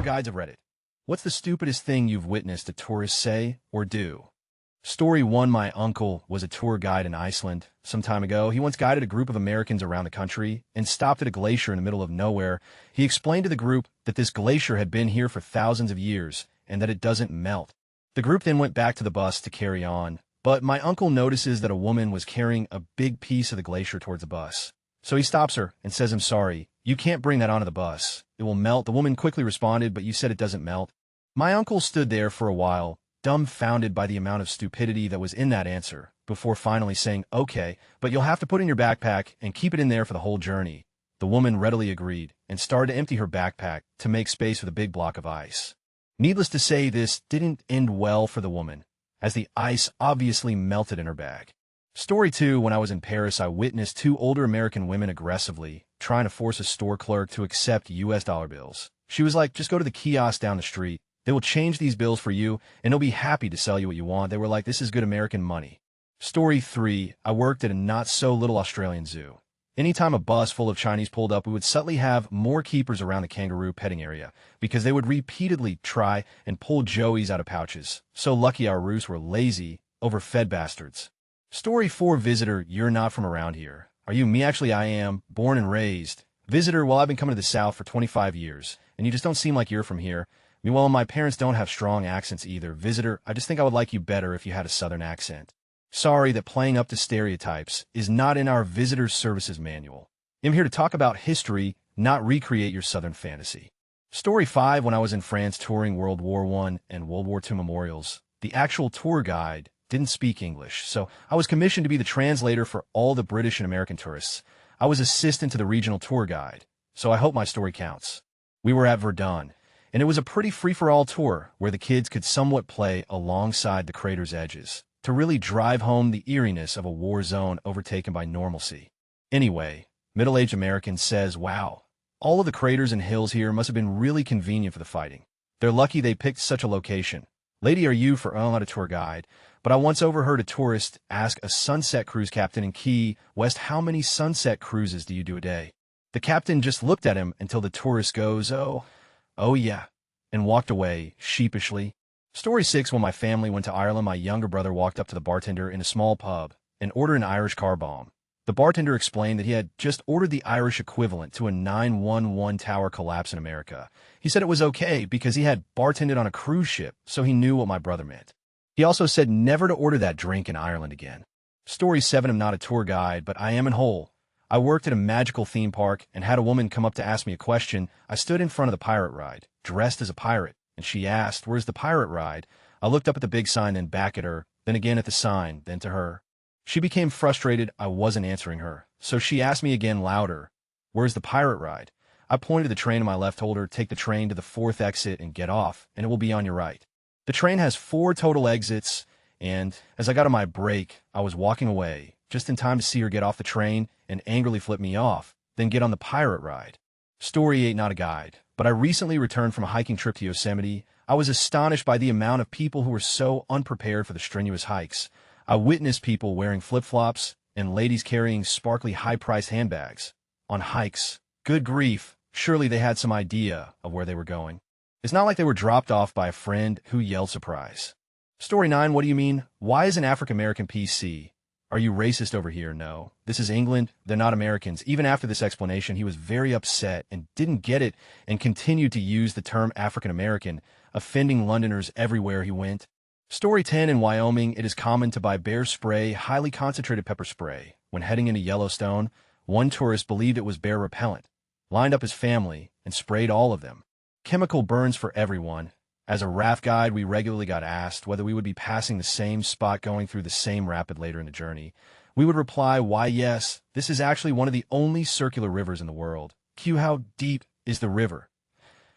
guides of Reddit. What's the stupidest thing you've witnessed a tourist say or do? Story 1. My uncle was a tour guide in Iceland some time ago. He once guided a group of Americans around the country and stopped at a glacier in the middle of nowhere. He explained to the group that this glacier had been here for thousands of years and that it doesn't melt. The group then went back to the bus to carry on, but my uncle notices that a woman was carrying a big piece of the glacier towards the bus. So he stops her and says, "I'm sorry, you can't bring that onto the bus. It will melt." The woman quickly responded, "But you said it doesn't melt." My uncle stood there for a while, dumbfounded by the amount of stupidity that was in that answer, before finally saying, "Okay, but you'll have to put in your backpack and keep it in there for the whole journey." The woman readily agreed and started to empty her backpack to make space for the big block of ice. Needless to say, this didn't end well for the woman, as the ice obviously melted in her bag. Story 2. When I was in Paris, I witnessed two older American women aggressively trying to force a store clerk to accept US dollar bills. She was like, "Just go to the kiosk down the street. They will change these bills for you, and they'll be happy to sell you what you want." They were like, "This is good American money." Story 3. I worked at a not-so-little Australian zoo. Anytime a bus full of Chinese pulled up, we would subtly have more keepers around the kangaroo petting area, because they would repeatedly try and pull joeys out of pouches. So lucky our roos were lazy, overfed bastards. Story 4. Visitor. You're not from around here, are you? Me, actually I am, born and raised. Visitor. Well, I've been coming to the South for 25 years, and you just don't seem like you're from here. Meanwhile, my parents don't have strong accents either. Visitor. I just think I would like you better if you had a Southern accent. Sorry that playing up to stereotypes is not in our visitor services manual. I'm here to talk about history, not recreate your Southern fantasy. Story 5. When I was in France touring World War I and World War II memorials, the actual tour guide didn't speak English, so I was commissioned to be the translator for all the British and American tourists. I was assistant to the regional tour guide, so I hope my story counts. We were at Verdun, and it was a pretty free-for-all tour where the kids could somewhat play alongside the crater's edges to really drive home the eeriness of a war zone overtaken by normalcy. Anyway, middle-aged American says, "Wow, all of the craters and hills here must have been really convenient for the fighting. They're lucky they picked such a location. Lady, are you for..." I'm not a tour guide, but I once overheard a tourist ask a sunset cruise captain in Key West, "How many sunset cruises do you do a day?" The captain just looked at him until the tourist goes, Oh yeah, and walked away sheepishly. Story 6. When my family went to Ireland, my younger brother walked up to the bartender in a small pub and ordered an Irish car bomb. The bartender explained that he had just ordered the Irish equivalent to a 911 tower collapse in America. He said it was okay because he had bartended on a cruise ship, so he knew what my brother meant. He also said never to order that drink in Ireland again. Story 7. I'm not a tour guide, but I am in Hull. I worked at a magical theme park and had a woman come up to ask me a question. I stood in front of the pirate ride, dressed as a pirate, and she asked, "Where's the pirate ride?" I looked up at the big sign, then back at her, then again at the sign, then to her. She became frustrated I wasn't answering her, so she asked me again louder, "Where's the pirate ride?" I pointed to the train on my left, told her, "Take the train to the 4th exit and get off, and it will be on your right." The train has 4 total exits, and as I got on my break, I was walking away, just in time to see her get off the train and angrily flip me off, then get on the pirate ride. Story 8. Not a guide, but I recently returned from a hiking trip to Yosemite. I was astonished by the amount of people who were so unprepared for the strenuous hikes. I witnessed people wearing flip-flops and ladies carrying sparkly high-priced handbags on hikes. Good grief, surely they had some idea of where they were going. It's not like they were dropped off by a friend who yelled surprise. Story 9. What do you mean? Why is an African-American PC? Are you racist over here? No. This is England. They're not Americans. Even after this explanation, he was very upset and didn't get it and continued to use the term African-American, offending Londoners everywhere he went. Story 10. In Wyoming, it is common to buy bear spray, highly concentrated pepper spray. When heading into Yellowstone, one tourist believed it was bear repellent, lined up his family, and sprayed all of them. Chemical burns for everyone. As a raft guide, we regularly got asked whether we would be passing the same spot going through the same rapid later in the journey. We would reply, "Why, yes, this is actually one of the only circular rivers in the world." Q. How deep is the river?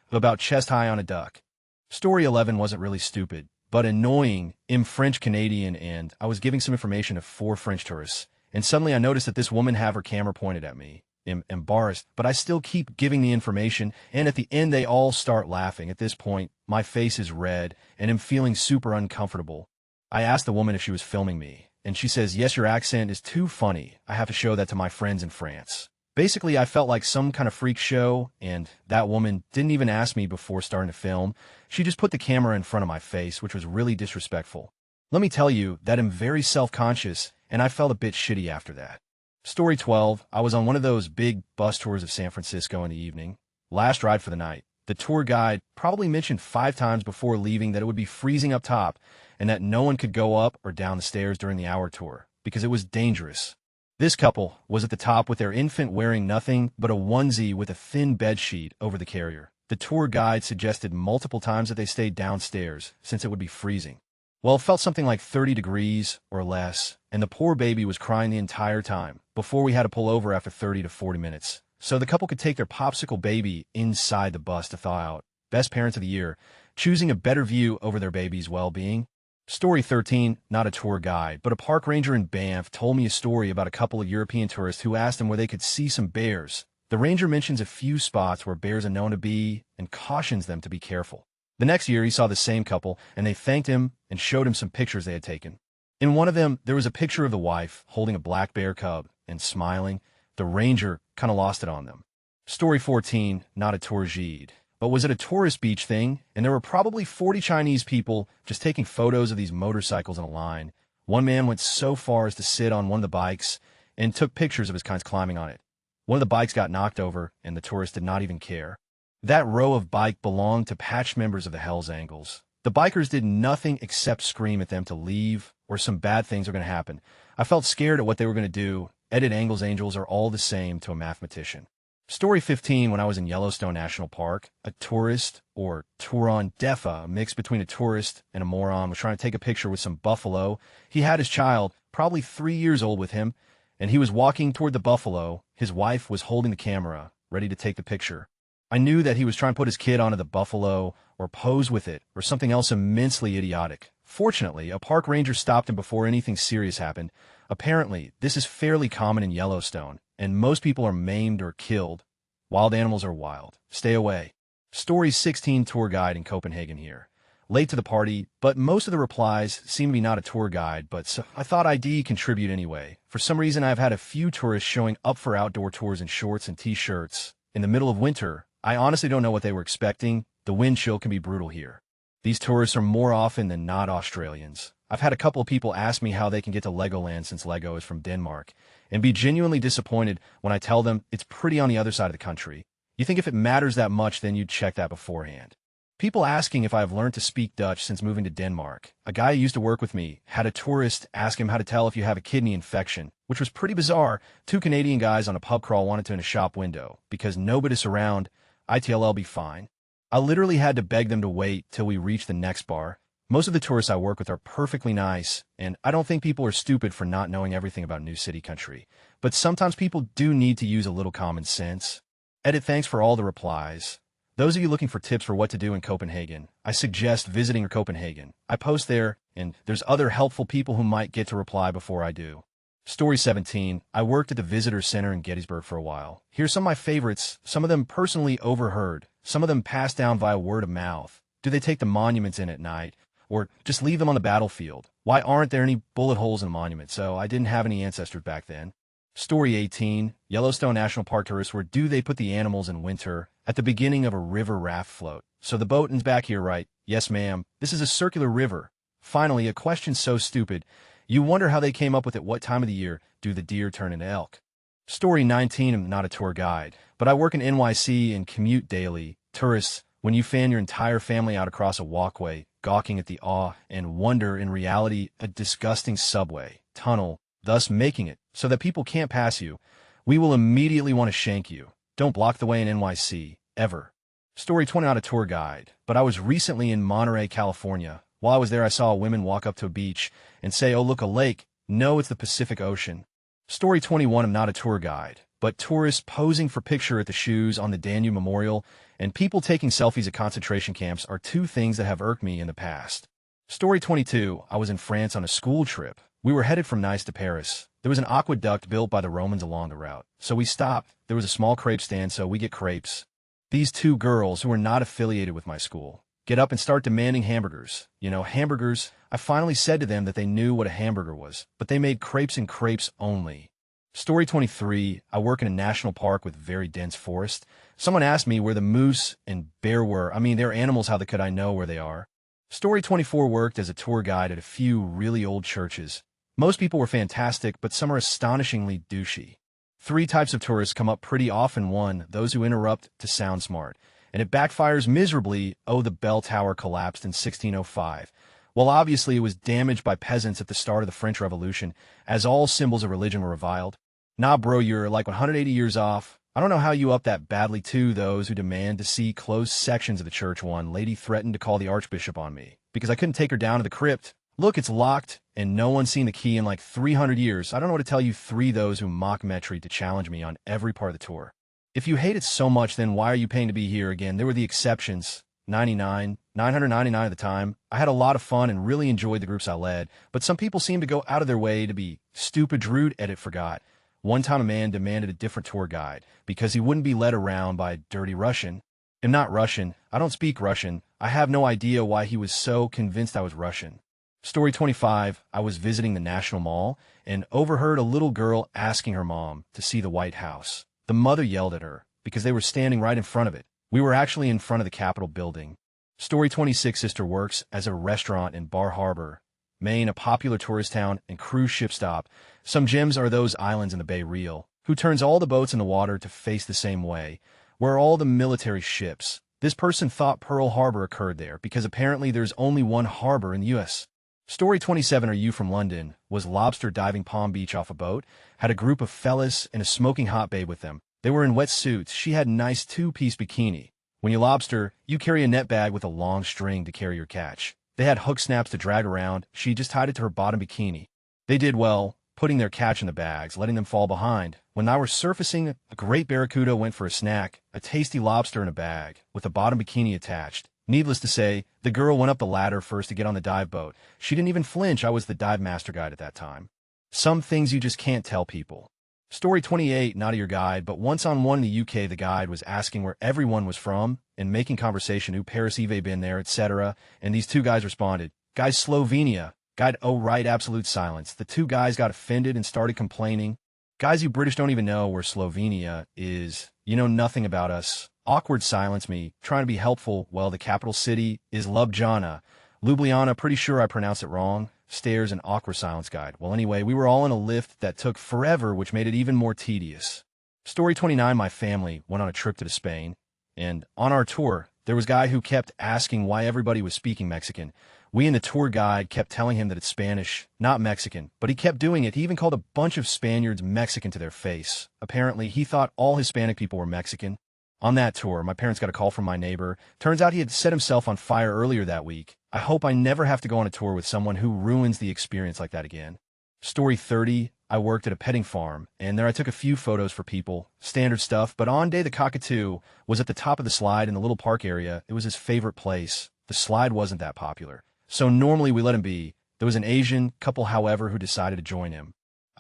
About chest high on a duck. Story 11 wasn't really stupid, but annoying. I'm French-Canadian, and I was giving some information to 4 French tourists, and suddenly I noticed that this woman had her camera pointed at me. I'm embarrassed, but I still keep giving the information, and at the end they all start laughing. At this point, my face is red, and I'm feeling super uncomfortable. I asked the woman if she was filming me, and she says, "Yes, your accent is too funny. I have to show that to my friends in France." Basically, I felt like some kind of freak show, and that woman didn't even ask me before starting to film. She just put the camera in front of my face, which was really disrespectful. Let me tell you that I'm very self-conscious, and I felt a bit shitty after that. Story 12, I was on one of those big bus tours of San Francisco in the evening. Last ride for the night. The tour guide probably mentioned 5 times before leaving that it would be freezing up top and that no one could go up or down the stairs during the hour tour because it was dangerous. This couple was at the top with their infant wearing nothing but a onesie with a thin bed sheet over the carrier. The tour guide suggested multiple times that they stayed downstairs since it would be freezing. Well, it felt something like 30 degrees or less, and the poor baby was crying the entire time before we had to pull over after 30 to 40 minutes. So the couple could take their popsicle baby inside the bus to thaw out. Best parents of the year, choosing a better view over their baby's well-being. Story 13, not a tour guide, but a park ranger in Banff told me a story about a couple of European tourists who asked him where they could see some bears. The ranger mentions a few spots where bears are known to be and cautions them to be careful. The next year, he saw the same couple, and they thanked him and showed him some pictures they had taken. In one of them, there was a picture of the wife holding a black bear cub and smiling. The ranger kind of lost it on them. Story 14, not a tour guide, but was it a tourist beach thing? And there were probably 40 Chinese people just taking photos of these motorcycles in a line. One man went so far as to sit on one of the bikes and took pictures of his kinds climbing on it. One of the bikes got knocked over, and the tourist did not even care. That row of bike belonged to patched members of the Hells Angels. The bikers did nothing except scream at them to leave, or some bad things were going to happen. I felt scared at what they were going to do. Edit Angels are all the same to a mathematician. Story 15, when I was in Yellowstone National Park, a tourist, or Turon Defa, a mix between a tourist and a moron, was trying to take a picture with some buffalo. He had his child, probably 3 years old, with him, and he was walking toward the buffalo. His wife was holding the camera, ready to take the picture. I knew that he was trying to put his kid onto the buffalo, or pose with it, or something else immensely idiotic. Fortunately, a park ranger stopped him before anything serious happened. Apparently, this is fairly common in Yellowstone, and most people are maimed or killed. Wild animals are wild. Stay away. Story 16, tour guide in Copenhagen here. Late to the party, but most of the replies seem to be not a tour guide, but so I thought I'd contribute anyway. For some reason, I've had a few tourists showing up for outdoor tours in shorts and t-shirts. In the middle of winter, I honestly don't know what they were expecting. The wind chill can be brutal here. These tourists are more often than not Australians. I've had a couple of people ask me how they can get to Legoland since Lego is from Denmark, and be genuinely disappointed when I tell them it's pretty on the other side of the country. You think if it matters that much, then you'd check that beforehand. People asking if I've learned to speak Dutch since moving to Denmark. A guy who used to work with me had a tourist ask him how to tell if you have a kidney infection, which was pretty bizarre. 2 Canadian guys on a pub crawl wanted to in a shop window. Because nobody's around, ITLL be fine. I literally had to beg them to wait till we reached the next bar. Most of the tourists I work with are perfectly nice, and I don't think people are stupid for not knowing everything about New City Country. But sometimes people do need to use a little common sense. Edit, thanks for all the replies. Those of you looking for tips for what to do in Copenhagen, I suggest visiting Copenhagen. I post there, and there's other helpful people who might get to reply before I do. Story 17, I worked at the Visitor Center in Gettysburg for a while. Here's some of my favorites, some of them personally overheard, some of them passed down via word of mouth. Do they take the monuments in at night? Or just leave them on the battlefield? Why aren't there any bullet holes in a monument? So I didn't have any ancestors back then. Story 18, Yellowstone National Park tourists, where do they put the animals in winter? At the beginning of a river raft float. So the boat ends back here, right? Yes, ma'am. This is a circular river. Finally, a question so stupid. You wonder how they came up with it. What time of the year do the deer turn into elk? Story 19, I'm not a tour guide, but I work in NYC and commute daily. Tourists, when you fan your entire family out across a walkway, gawking at the awe and wonder, in reality, a disgusting subway, tunnel, thus making it so that people can't pass you, we will immediately want to shank you. Don't block the way in NYC, ever. Story 20, not a tour guide, but I was recently in Monterey, California. While I was there, I saw women walk up to a beach and say, "Oh, look, a lake." No, it's the Pacific Ocean. Story 21, I'm not a tour guide, but tourists posing for picture at the shoes on the Danube Memorial and people taking selfies at concentration camps are 2 things that have irked me in the past. Story 22, I was in France on a school trip. We were headed from Nice to Paris. There was an aqueduct built by the Romans along the route, so we stopped. There was a small crepe stand, so we get crepes. These 2 girls, who are not affiliated with my school, get up and start demanding hamburgers. You know, hamburgers. I finally said to them that they knew what a hamburger was, but they made crepes and crepes only. Story 23, I work in a national park with very dense forest. Someone asked me where the moose and bear were. I mean, they're animals, how could I know where they are? Story 24, worked as a tour guide at a few really old churches. Most people were fantastic, but some are astonishingly douchey. Three types of tourists come up pretty often. One, those who interrupt to sound smart. And it backfires miserably. Oh, the bell tower collapsed in 1605. Well, obviously it was damaged by peasants at the start of the French Revolution, as all symbols of religion were reviled. Nah, bro, you're like 180 years off. I don't know how you up that badly. Two, those who demand to see closed sections of the church. One lady threatened to call the archbishop on me because I couldn't take her down to the crypt. Look, it's locked, and no one's seen the key in like 300 years. I don't know what to tell you. Three, those who mock Metri to challenge me on every part of the tour. If you hate it so much, then why are you paying to be here? Again, there were the exceptions. 999 at the time. I had a lot of fun and really enjoyed the groups I led, but some people seemed to go out of their way to be stupid, rude. Edit forgot. One time a man demanded a different tour guide because he wouldn't be led around by a dirty Russian. I'm not Russian. I don't speak Russian. I have no idea why he was so convinced I was Russian. Story 25, I was visiting the National Mall and overheard a little girl asking her mom to see the White House. The mother yelled at her because they were standing right in front of it. We were actually in front of the Capitol building. Story 26, sister works as a restaurant in Bar Harbor, Maine, a popular tourist town and cruise ship stop. Some gems are those islands in the Bay Real, who turns all the boats in the water to face the same way, where are all the military ships. This person thought Pearl Harbor occurred there because apparently there's only one harbor in the U.S. Story 27, are you from London? Was lobster diving Palm Beach off a boat, had a group of fellas and a smoking hot babe with them. They were in wetsuits. She had a nice two-piece bikini. When you lobster, you carry a net bag with a long string to carry your catch. They had hook snaps to drag around. She just tied it to her bottom bikini. They did well, putting their catch in the bags, letting them fall behind. When they were surfacing, a great barracuda went for a snack, a tasty lobster in a bag, with a bottom bikini attached. Needless to say, the girl went up the ladder first to get on the dive boat. She didn't even flinch. I was the dive master guide at that time. Some things you just can't tell people. Story 28, not your guide, but once on one in the UK, the guide was asking where everyone was from and making conversation, who Paris Eve been there, etc. And these two guys responded, guys, Slovenia. Guide, oh right, absolute silence. The two guys got offended and started complaining. Guys, you British don't even know where Slovenia is. You know nothing about us. Awkward silence, me trying to be helpful. Well, the capital city is Ljubljana. Ljubljana, pretty sure I pronounced it wrong. Stares and awkward silence, guide. Well, anyway, we were all in a lift that took forever, which made it even more tedious. Story 29, my family went on a trip to Spain, and on our tour, there was a guy who kept asking why everybody was speaking Mexican. We and the tour guide kept telling him that it's Spanish, not Mexican, but he kept doing it. He even called a bunch of Spaniards Mexican to their face. Apparently, he thought all Hispanic people were Mexican. On that tour, my parents got a call from my neighbor. Turns out he had set himself on fire earlier that week. I hope I never have to go on a tour with someone who ruins the experience like that again. Story 30, I worked at a petting farm, and there I took a few photos for people. Standard stuff, but on day the cockatoo was at the top of the slide in the little park area. It was his favorite place. The slide wasn't that popular, so normally we let him be. There was an Asian couple, however, who decided to join him.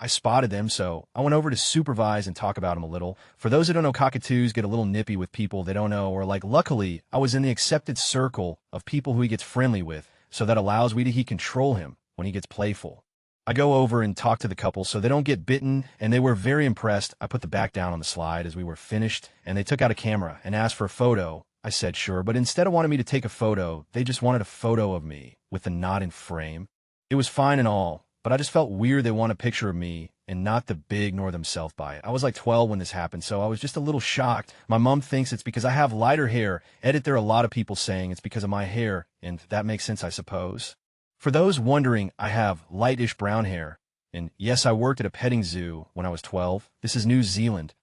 I spotted them, so I went over to supervise and talk about them a little. For those who don't know, cockatoos get a little nippy with people they don't know, or like, luckily, I was in the accepted circle of people who he gets friendly with, so that allows me to control him when he gets playful. I go over and talk to the couple so they don't get bitten, and they were very impressed. I put the back down on the slide as we were finished, and they took out a camera and asked for a photo. I said sure, but instead of wanting me to take a photo, they just wanted a photo of me with the knot in frame. It was fine and all, but I just felt weird they want a picture of me and not the big nor themselves by it. I was like 12 when this happened, so I was just a little shocked. My mom thinks it's because I have lighter hair. Edit, there are a lot of people saying it's because of my hair, and that makes sense, I suppose. For those wondering, I have lightish brown hair. And yes, I worked at a petting zoo when I was 12. This is New Zealand.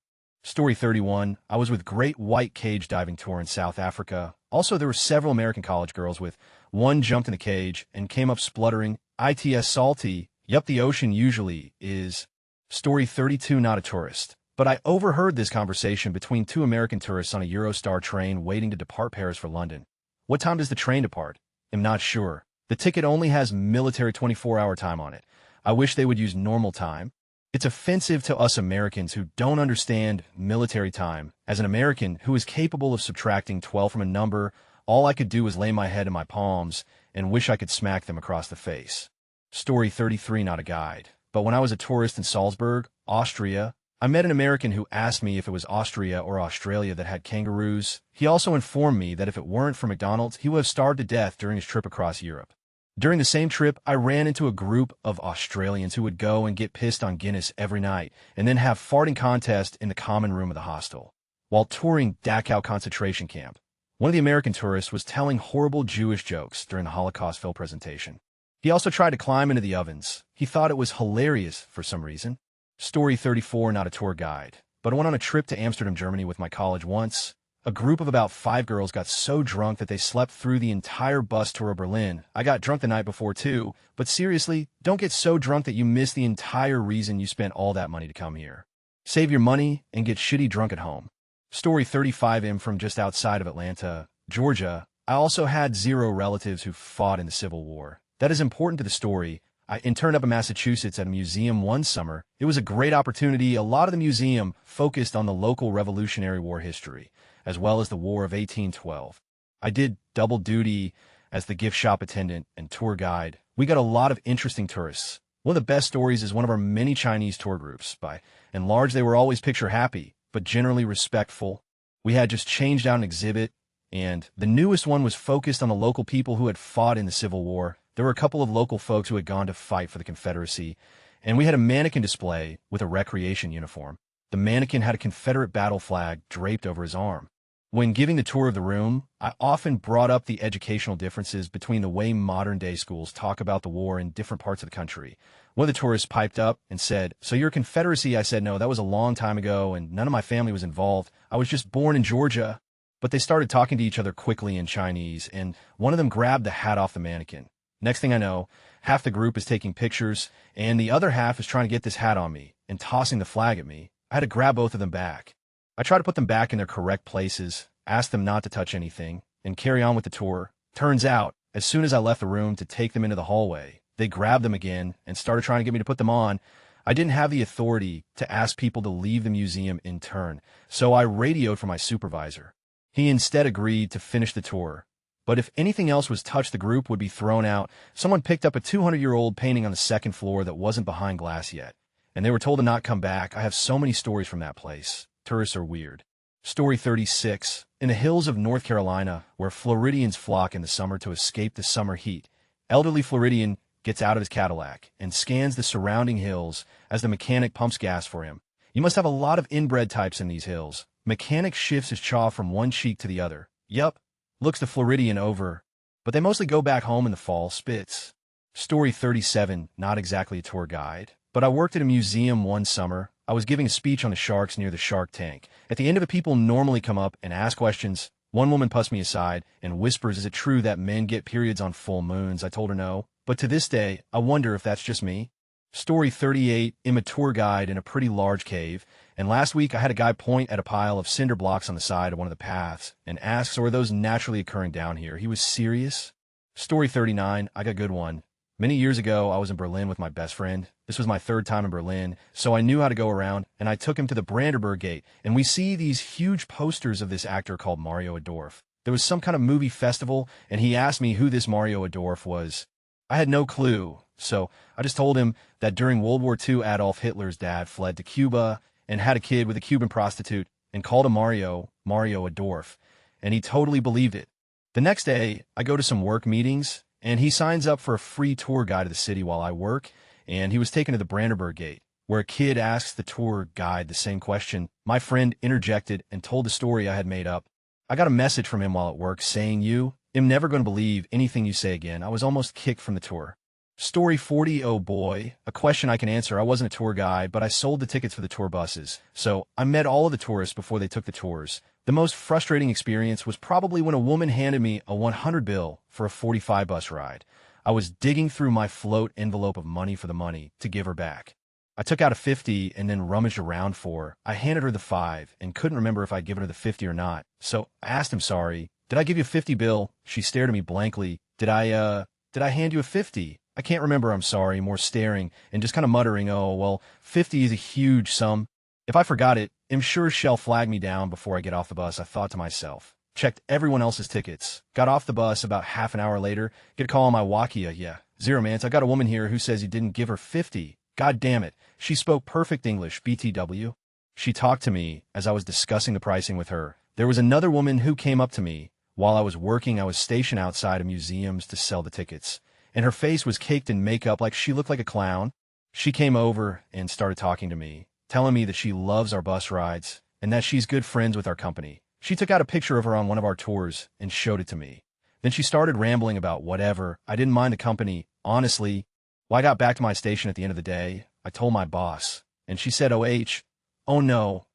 Story 31, I was with Great White Cage Diving Tour in South Africa. Also, there were several American college girls with one jumped in the cage and came up spluttering, "ITS salty." Yup, the ocean usually is. Story 32, not a tourist. But I overheard this conversation between two American tourists on a Eurostar train waiting to depart Paris for London. What time does the train depart? I'm not sure. The ticket only has military 24-hour time on it. I wish they would use normal time. It's offensive to us Americans who don't understand military time. As an American who is capable of subtracting 12 from a number, all I could do was lay my head in my palms and wish I could smack them across the face. Story 33, not a guide. But when I was a tourist in Salzburg, Austria. I met an American who asked me if it was Austria or Australia that had kangaroos. He also informed me that if it weren't for McDonald's, he would have starved to death during his trip across Europe. During the same trip, I ran into a group of Australians who would go and get pissed on Guinness every night and then have farting contests in the common room of the hostel. While touring Dachau concentration camp, one of the American tourists was telling horrible Jewish jokes during the Holocaust film presentation. He also tried to climb into the ovens. He thought it was hilarious for some reason. Story 34, not a tour guide, but I went on a trip to Amsterdam, Germany with my college once. A group of about 5 girls got so drunk that they slept through the entire bus tour of Berlin. I got drunk the night before too, but seriously, don't get so drunk that you miss the entire reason you spent all that money to come here. Save your money and get shitty drunk at home. Story 35, I'm from just outside of Atlanta, Georgia. I also had 0 relatives who fought in the Civil War. That is important to the story. I interned up in Massachusetts at a museum one summer. It was a great opportunity. A lot of the museum focused on the local Revolutionary War history, as well as the War of 1812. I did double duty as the gift shop attendant and tour guide. We got a lot of interesting tourists. One of the best stories is one of our many Chinese tour groups. By and large, they were always picture happy, but generally respectful. We had just changed out an exhibit, and the newest one was focused on the local people who had fought in the Civil War. There were a couple of local folks who had gone to fight for the Confederacy, and we had a mannequin display with a recreation uniform. The mannequin had a Confederate battle flag draped over his arm. When giving the tour of the room, I often brought up the educational differences between the way modern-day schools talk about the war in different parts of the country. One of the tourists piped up and said, "So you're Confederacy?" I said, "No, that was a long time ago, and none of my family was involved. I was just born in Georgia." But they started talking to each other quickly in Chinese, and one of them grabbed the hat off the mannequin. Next thing I know, half the group is taking pictures, and the other half is trying to get this hat on me and tossing the flag at me. I had to grab both of them back. I tried to put them back in their correct places, asked them not to touch anything, and carry on with the tour. Turns out, as soon as I left the room to take them into the hallway, they grabbed them again and started trying to get me to put them on. I didn't have the authority to ask people to leave the museum in turn, so I radioed for my supervisor. He instead agreed to finish the tour. But if anything else was touched, the group would be thrown out. Someone picked up a 200-year-old painting on the second floor that wasn't behind glass yet, and they were told to not come back. I have so many stories from that place. Tourists are weird. Story 36. In the hills of North Carolina, where Floridians flock in the summer to escape the summer heat, elderly Floridian gets out of his Cadillac and scans the surrounding hills as the mechanic pumps gas for him. You must have a lot of inbred types in these hills. Mechanic shifts his jaw from one cheek to the other. Yup. Looks the Floridian over, but they mostly go back home in the fall, spits. Story 37, not exactly a tour guide, but I worked at a museum one summer. I was giving a speech on the sharks near the shark tank. At the end of it, people normally come up and ask questions. One woman pushed me aside and whispers, "Is it true that men get periods on full moons?" I told her no, but to this day, I wonder if that's just me. Story 38, I'm a tour guide in a pretty large cave, and last week I had a guy point at a pile of cinder blocks on the side of one of the paths and ask, "So are those naturally occurring down here?" He was serious. Story 39, I got a good one. Many years ago, I was in Berlin with my best friend. This was my 3rd time in Berlin, so I knew how to go around, and I took him to the Brandenburg Gate, and we see these huge posters of this actor called Mario Adorf. There was some kind of movie festival, and he asked me who this Mario Adorf was. I had no clue, so I just told him that during World War II, Adolf Hitler's dad fled to Cuba and had a kid with a Cuban prostitute and called him Mario Adorf, and he totally believed it. The next day, I go to some work meetings, and he signs up for a free tour guide of the city while I work, and he was taken to the Brandenburg Gate, where a kid asks the tour guide the same question. My friend interjected and told the story I had made up. I got a message from him while at work saying, "You am never going to believe anything you say again." I was almost kicked from the tour. Story 40, oh boy, a question I can answer. I wasn't a tour guide, but I sold the tickets for the tour buses, so I met all of the tourists before they took the tours. The most frustrating experience was probably when a woman handed me a 100 bill for a 45 bus ride. I was digging through my float envelope of money for the money to give her back. I took out a 50 and then rummaged around for her. I handed her the 5 and couldn't remember if I'd given her the 50 or not, so I asked him, "Sorry, did I give you a 50 bill?" She stared at me blankly. Did I hand you a 50? I can't remember, I'm sorry, more staring and just kind of muttering, "Oh, well, 50 is a huge sum. If I forgot it, I'm sure she'll flag me down before I get off the bus," I thought to myself. Checked everyone else's tickets. Got off the bus about half an hour later. Get a call on my walkie. "Yeah, Zero Mance, I got a woman here who says you didn't give her 50. God damn it, she spoke perfect English, BTW. She talked to me as I was discussing the pricing with her. There was another woman who came up to me. While I was working, I was stationed outside of museums to sell the tickets, and her face was caked in makeup like she looked like a clown. She came over and started talking to me, telling me that she loves our bus rides and that she's good friends with our company. She took out a picture of her on one of our tours and showed it to me. Then she started rambling about whatever. I didn't mind the company, honestly. When I got back to my station at the end of the day, I told my boss, and she said, oh no,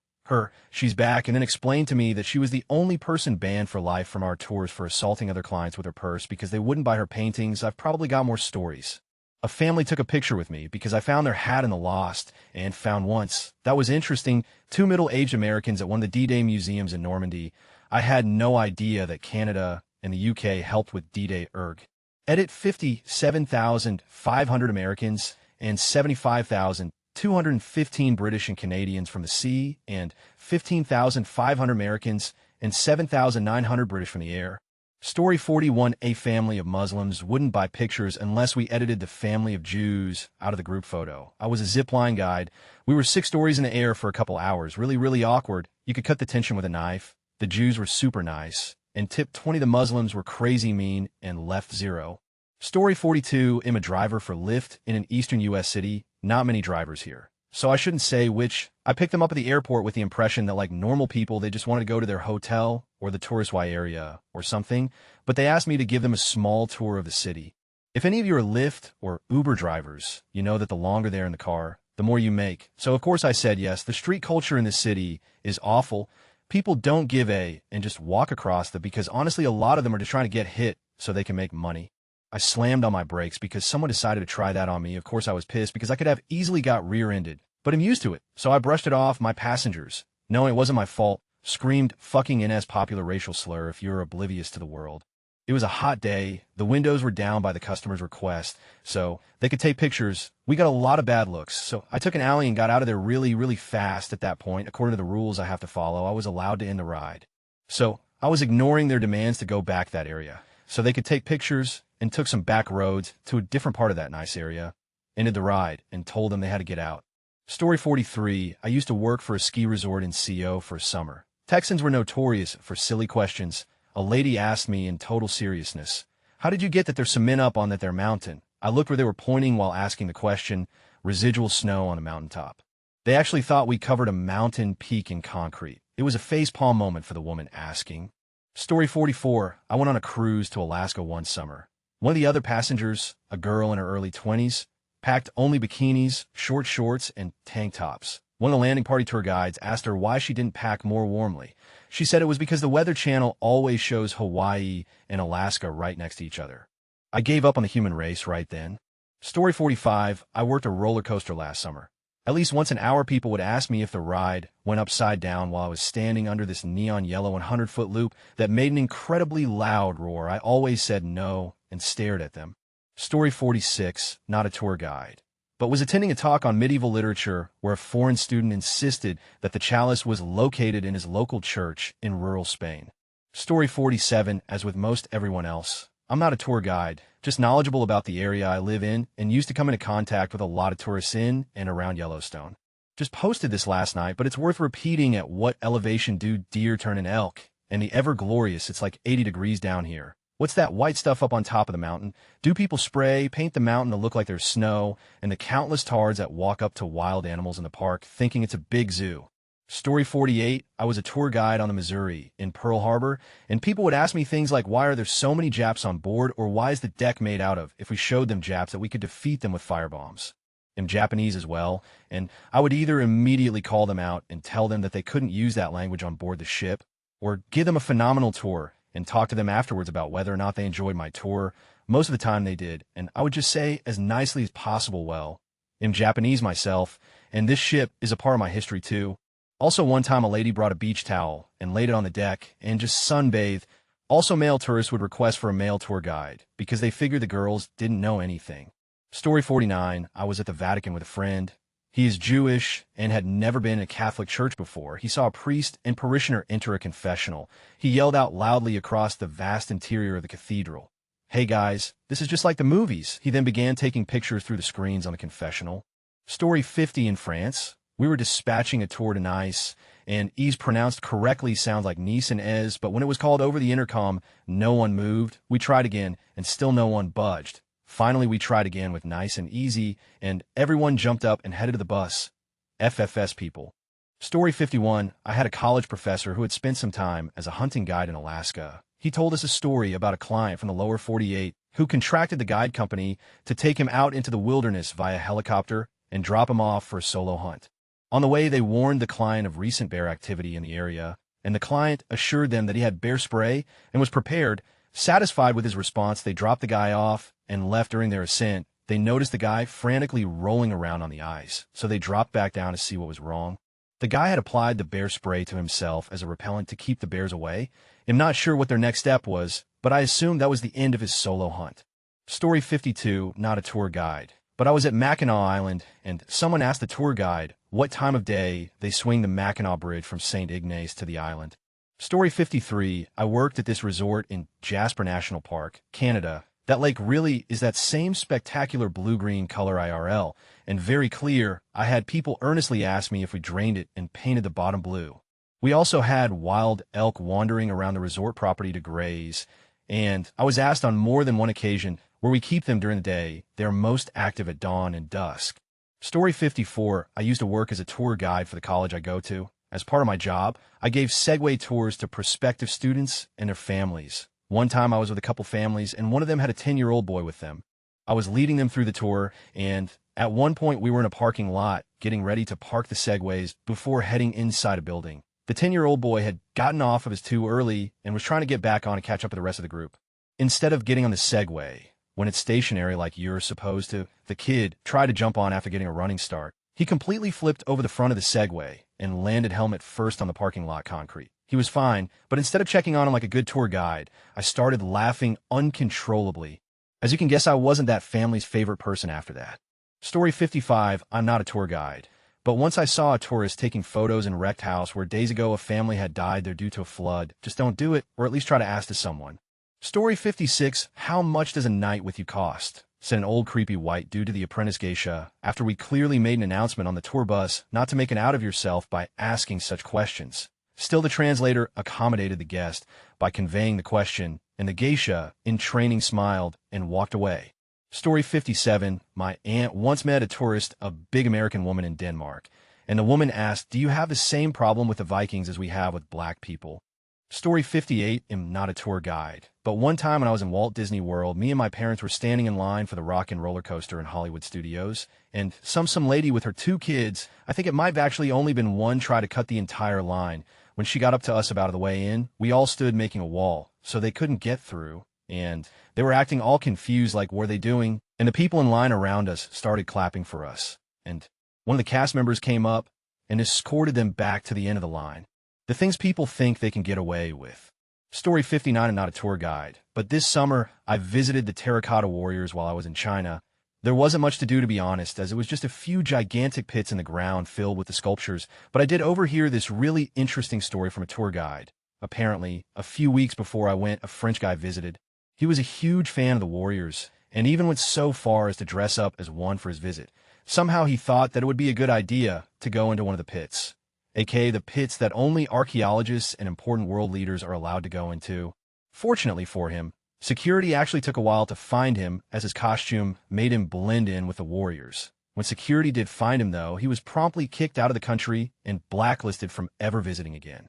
she's back, and then explained to me that she was the only person banned for life from our tours for assaulting other clients with her purse because they wouldn't buy her paintings. I've probably got more stories. A family took a picture with me because I found their hat in the lost and found once. That was interesting. Two middle-aged Americans at one of the D-Day museums in Normandy. I had no idea that Canada and the UK helped with D-Day erg. Edit 57,500 Americans and 75,215 British and Canadians from the sea, and 15,500 Americans and 7,900 British from the air. Story 41. A family of Muslims wouldn't buy pictures unless we edited the family of Jews out of the group photo. I was a zipline guide. We were 6 stories in the air for a couple hours. Really awkward. You could cut the tension with a knife. The Jews were super nice, and tip 20. The Muslims were crazy mean and left 0. Story 42. I'm a driver for Lyft in an eastern U.S. city. Not many drivers here, so I shouldn't say which. I picked them up at the airport with the impression that like normal people, they just wanted to go to their hotel or the tourist area or something, but they asked me to give them a small tour of the city. If any of you are Lyft or Uber drivers, you know that the longer they're in the car, the more you make. So of course I said yes. The street culture in this city is awful. People don't give a and just walk across them because honestly a lot of them are just trying to get hit so they can make money. I slammed on my brakes because someone decided to try that on me. Of course I was pissed because I could have easily got rear-ended, but I'm used to it, so I brushed it off. My passengers, knowing it wasn't my fault, screamed fucking NS popular racial slur if you're oblivious to the world. It was a hot day. The windows were down by the customer's request, so they could take pictures. We got a lot of bad looks, so I took an alley and got out of there really fast at that point. According to the rules I have to follow, I was allowed to end the ride. So I was ignoring their demands to go back that area, so they could take pictures, and took some back roads to a different part of that nice area, ended the ride, and told them they had to get out. Story 43. I used to work for a ski resort in CO for a summer. Texans were notorious for silly questions. A lady asked me in total seriousness, "How did you get that there's cement up on their mountain?" I looked where they were pointing while asking the question. Residual snow on a mountaintop. They actually thought we covered a mountain peak in concrete. It was a facepalm moment for the woman asking. Story 44. I went on a cruise to Alaska one summer. One of the other passengers, a girl in her early 20s, packed only bikinis, short shorts, and tank tops. One of the landing party tour guides asked her why she didn't pack more warmly. She said it was because the Weather Channel always shows Hawaii and Alaska right next to each other. I gave up on the human race right then. Story 45. I worked a roller coaster last summer. At least once an hour people would ask me if the ride went upside down while I was standing under this neon yellow 100-foot loop that made an incredibly loud roar. I always said no and stared at them. Story 46. Not a tour guide, but was attending a talk on medieval literature where a foreign student insisted that the chalice was located in his local church in rural Spain. Story 47. As with most everyone else, I'm not a tour guide, just knowledgeable about the area I live in and used to come into contact with a lot of tourists in and around Yellowstone. Just posted this last night, but it's worth repeating. At what elevation do deer turn an elk? And the ever-glorious, it's like 80 degrees down here. What's that white stuff up on top of the mountain? Do people spray, paint the mountain to look like there's snow? And the countless tards that walk up to wild animals in the park thinking it's a big zoo. Story 48. I was a tour guide on the Missouri in Pearl Harbor, and people would ask me things like, why are there so many Japs on board, or why is the deck made out of, if we showed them Japs that we could defeat them with firebombs. I'm Japanese as well, and I would either immediately call them out and tell them that they couldn't use that language on board the ship, or give them a phenomenal tour and talk to them afterwards about whether or not they enjoyed my tour. Most of the time they did, and I would just say as nicely as possible, well, I'm Japanese myself, and this ship is a part of my history too. Also, one time a lady brought a beach towel and laid it on the deck and just sunbathed. Also, male tourists would request for a male tour guide because they figured the girls didn't know anything. Story 49. I was at the Vatican with a friend. He is Jewish and had never been in a Catholic church before. He saw a priest and parishioner enter a confessional. He yelled out loudly across the vast interior of the cathedral, "Hey guys, this is just like the movies." He then began taking pictures through the screens on the confessional. Story 50 in France. We were dispatching a tour to Nice, and E's pronounced correctly sounds like Nice and Ez, but when it was called over the intercom, no one moved. We tried again, and still no one budged. Finally, we tried again with Nice and Easy, and everyone jumped up and headed to the bus. FFS people. Story 51. I had a college professor who had spent some time as a hunting guide in Alaska. He told us a story about a client from the lower 48 who contracted the guide company to take him out into the wilderness via helicopter and drop him off for a solo hunt. On the way, they warned the client of recent bear activity in the area, and the client assured them that he had bear spray and was prepared. Satisfied with his response, they dropped the guy off and left. During their ascent, they noticed the guy frantically rolling around on the ice, so they dropped back down to see what was wrong. The guy had applied the bear spray to himself as a repellent to keep the bears away. I'm not sure what their next step was, but I assumed that was the end of his solo hunt. Story 52, not a tour guide. But I was at Mackinac Island, and someone asked the tour guide what time of day they swing the Mackinac Bridge from St. Ignace to the island. Story 53, I worked at this resort in Jasper National Park, Canada. That lake really is that same spectacular blue-green color IRL, and very clear. I had people earnestly ask me if we drained it and painted the bottom blue. We also had wild elk wandering around the resort property to graze, and I was asked on more than one occasion where we keep them during the day. They are most active at dawn and dusk. Story 54, I used to work as a tour guide for the college I go to. As part of my job, I gave Segway tours to prospective students and their families. One time I was with a couple families, and one of them had a 10-year-old boy with them. I was leading them through the tour, and at one point we were in a parking lot getting ready to park the Segways before heading inside a building. The 10-year-old boy had gotten off of his too early and was trying to get back on and catch up with the rest of the group. Instead of getting on the Segway, when it's stationary like you're supposed to, the kid tried to jump on after getting a running start. He completely flipped over the front of the Segway and landed helmet first on the parking lot concrete. He was fine, but instead of checking on him like a good tour guide, I started laughing uncontrollably. As you can guess, I wasn't that family's favorite person after that. Story 55, I'm not a tour guide. But once I saw a tourist taking photos in a wrecked house where days ago a family had died there due to a flood. Just don't do it, or at least try to ask to someone. Story 56, how much does a night with you cost? Said an old creepy white dude to the apprentice geisha after we clearly made an announcement on the tour bus not to make an out of yourself by asking such questions. Still, the translator accommodated the guest by conveying the question, and the geisha, in training, smiled and walked away. Story 57, my aunt once met a tourist, a big American woman in Denmark, and the woman asked, do you have the same problem with the Vikings as we have with black people? Story 58, I'm not a tour guide. But one time when I was in Walt Disney World, me and my parents were standing in line for the Rock and Roller Coaster in Hollywood Studios, and some lady with her 2 kids, I think it might have actually only been one, tried to cut the entire line. When she got up to us about the way in, we all stood making a wall, so they couldn't get through, and they were acting all confused like, what were they doing? And the people in line around us started clapping for us, and one of the cast members came up and escorted them back to the end of the line. The things people think they can get away with. Story 59, I'm not a tour guide, but this summer I visited the Terracotta Warriors while I was in China. There wasn't much to do, to be honest, as it was just a few gigantic pits in the ground filled with the sculptures, but I did overhear this really interesting story from a tour guide. Apparently, a few weeks before I went, a French guy visited. He was a huge fan of the Warriors, and even went so far as to dress up as one for his visit. Somehow he thought that it would be a good idea to go into one of the pits, aka the pits that only archaeologists and important world leaders are allowed to go into. Fortunately for him, security actually took a while to find him, as his costume made him blend in with the Warriors. When security did find him, though, he was promptly kicked out of the country and blacklisted from ever visiting again.